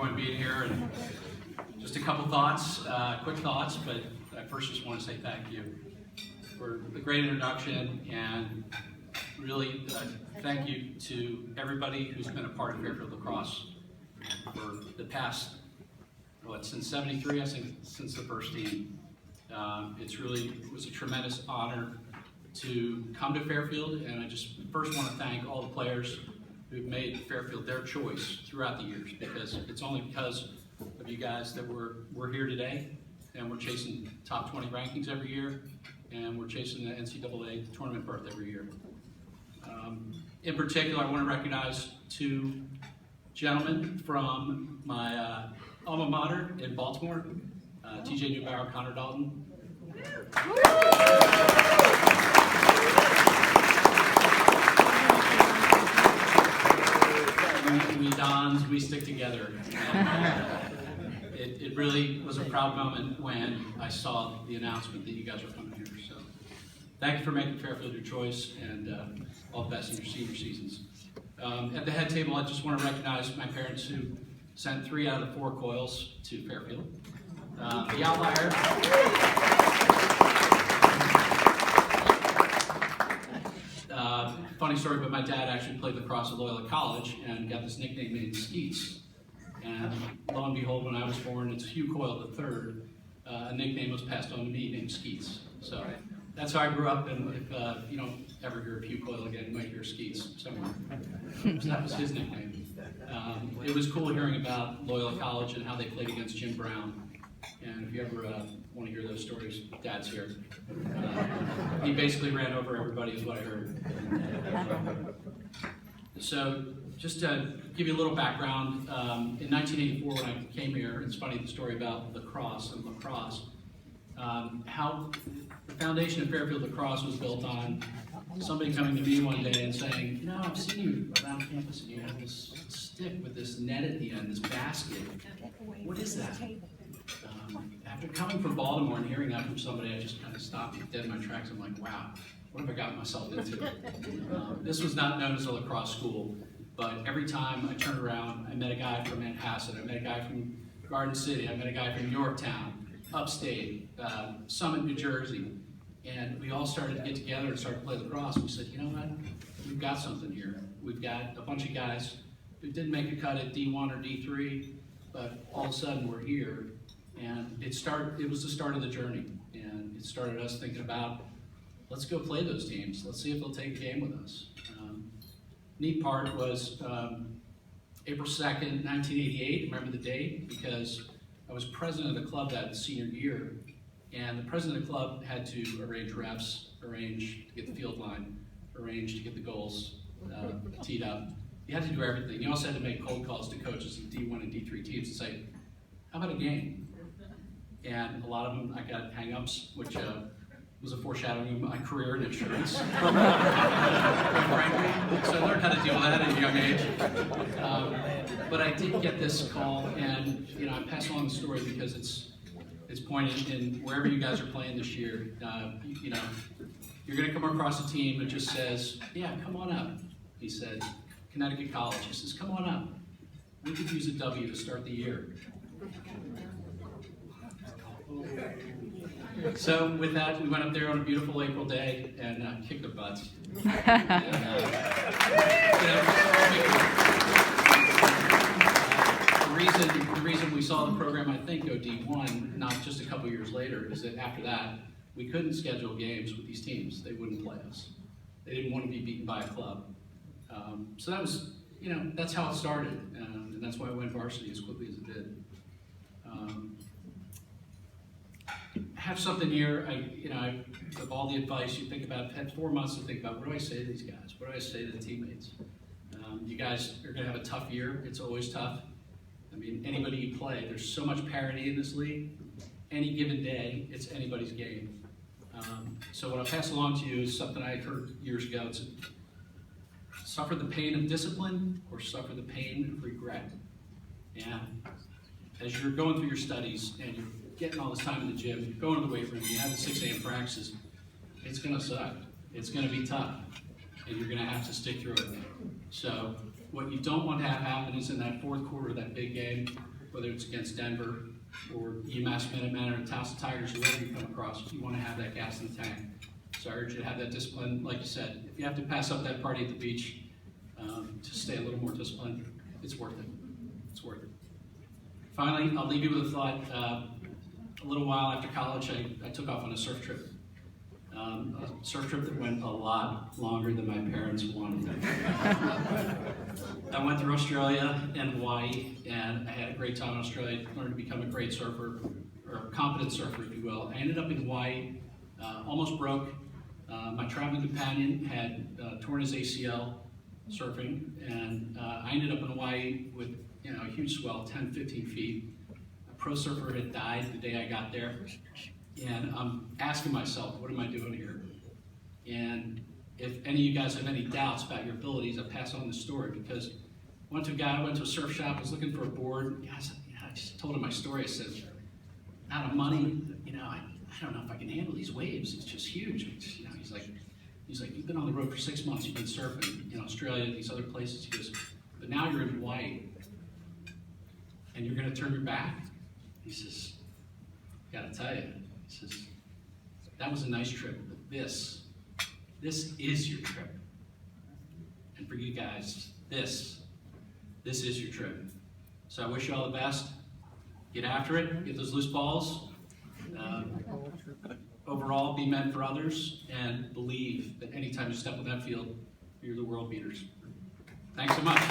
everyone being here, and just a couple thoughts, quick thoughts, but I first just want to say thank you for the great introduction, and really thank you to everybody who's been a part of Fairfield Lacrosse for the past, since '73, I think, since the first team. It was a tremendous honor to come to Fairfield, and I just first want to thank all the players who've made Fairfield their choice throughout the years, because it's only because of you guys that we're here today, and we're chasing top 20 rankings every year, and we're chasing the NCAA tournament berth every year. In particular, I want to recognize two gentlemen from my alma mater in Baltimore, TJ Newbauer, Connor Dalton. We Dons, we stick together. It really was a proud moment when I saw the announcement that you guys were coming here. So thank you for making Fairfield your choice, and all the best in your senior seasons. At the head table, I just want to recognize my parents who sent 3 out of 4 Coyles to Fairfield. The outlier. Funny story, but my dad actually played lacrosse at Loyola College and got this nickname named Skeets. And lo and behold, when I was born, it's Hugh Coyle III. A nickname was passed on to me named Skeets. So that's how I grew up, and if you don't ever hear of Hugh Coyle again, you might hear Skeets somewhere. So that was his nickname. It was cool hearing about Loyola College and how they played against Jim Brown. And if you ever want to hear those stories, Dad's here. He basically ran over everybody, is what I heard. So just to give you a little background, in 1984 when I came here, it's funny the story about lacrosse and lacrosse, how the foundation of Fairfield Lacrosse was built on somebody coming to me one day and saying, you know, I've seen you around campus and you have this stick with this net at the end, this basket. What is that? After coming from Baltimore and hearing that from somebody, I just kind of stopped dead in my tracks. I'm like, wow, what have I gotten myself into? This was not known as a lacrosse school, but every time I turned around, I met a guy from Manhasset, I met a guy from Garden City, I met a guy from Yorktown, upstate, Summit, New Jersey, and we all started to get together and start to play lacrosse. We said, you know what, we've got something here. We've got a bunch of guys who didn't make a cut at D1 or D3, but all of a sudden we're here. And it was the start of the journey, and it started us thinking about, let's go play those teams. Let's see if they'll take a game with us. Neat part was April 2nd, 1988, I remember the date, because I was president of the club that senior year, and the president of the club had to arrange reps, arrange to get the field line, arrange to get the goals teed up. You had to do everything. You also had to make cold calls to coaches of D1 and D3 teams and say, how about a game? And a lot of them, I got hang-ups, which was a foreshadowing of my career in insurance. Frankly, so I learned how to deal with that at a young age. But I did get this call, and I pass along the story because it's pointed in wherever you guys are playing this year. You're going to come across a team that just says, "Yeah, come on up." He said, Connecticut College. He says, "Come on up. We could use a W to start the year." So with that, we went up there on a beautiful April day and kicked their butts. The reason we saw the program, I think, go D1, not just a couple years later, is that after that, we couldn't schedule games with these teams. They wouldn't play us. They didn't want to be beaten by a club. So that was, that's how it started, and that's why I went varsity as quickly as it did. Have something here, of all the advice you think about, had 4 months to think about, what do I say to these guys? What do I say to the teammates? You guys are going to have a tough year. It's always tough. I mean, anybody you play, there's so much parity in this league. Any given day, it's anybody's game. So what I'll pass along to you is something I heard years ago. It's suffer the pain of discipline or suffer the pain of regret. And as you're going through your studies and you're getting all this time in the gym, you're going to the weight room, you have the 6 a.m. practices, it's going to suck. It's going to be tough, and you're going to have to stick through it. So What you don't want to have happen is in that fourth quarter of that big game, whether it's against Denver or UMass Minutemen or Towson Tigers, whoever you come across, you want to have that gas in the tank. So I urge you to have that discipline. Like you said, if you have to pass up that party at the beach to stay a little more disciplined, it's worth it. It's worth it. Finally, I'll leave you with a thought. A little while after college, I took off on a surf trip. A surf trip that went a lot longer than my parents wanted. I went through Australia and Hawaii, and I had a great time in Australia. Learned to become a great surfer, or a competent surfer, if you will. I ended up in Hawaii, almost broke. My traveling companion had torn his ACL surfing, and I ended up in Hawaii with a huge swell, 10, 15 feet. A pro surfer had died the day I got there. And I'm asking myself, what am I doing here? And if any of you guys have any doubts about your abilities, I'll pass on this story, because I went to a surf shop, was looking for a board. I just told him my story. I said, out of money, I don't know if I can handle these waves. It's just huge. He's like, you've been on the road for 6 months. You've been surfing in Australia, these other places. He goes, but now you're in Hawaii, and you're going to turn your back? He says, got to tell you. He says, that was a nice trip, but this is your trip. And for you guys, this is your trip. So I wish you all the best. Get after it, get those loose balls. Overall, be men for others, and believe that anytime you step on that field, you're the world beaters. Thanks so much.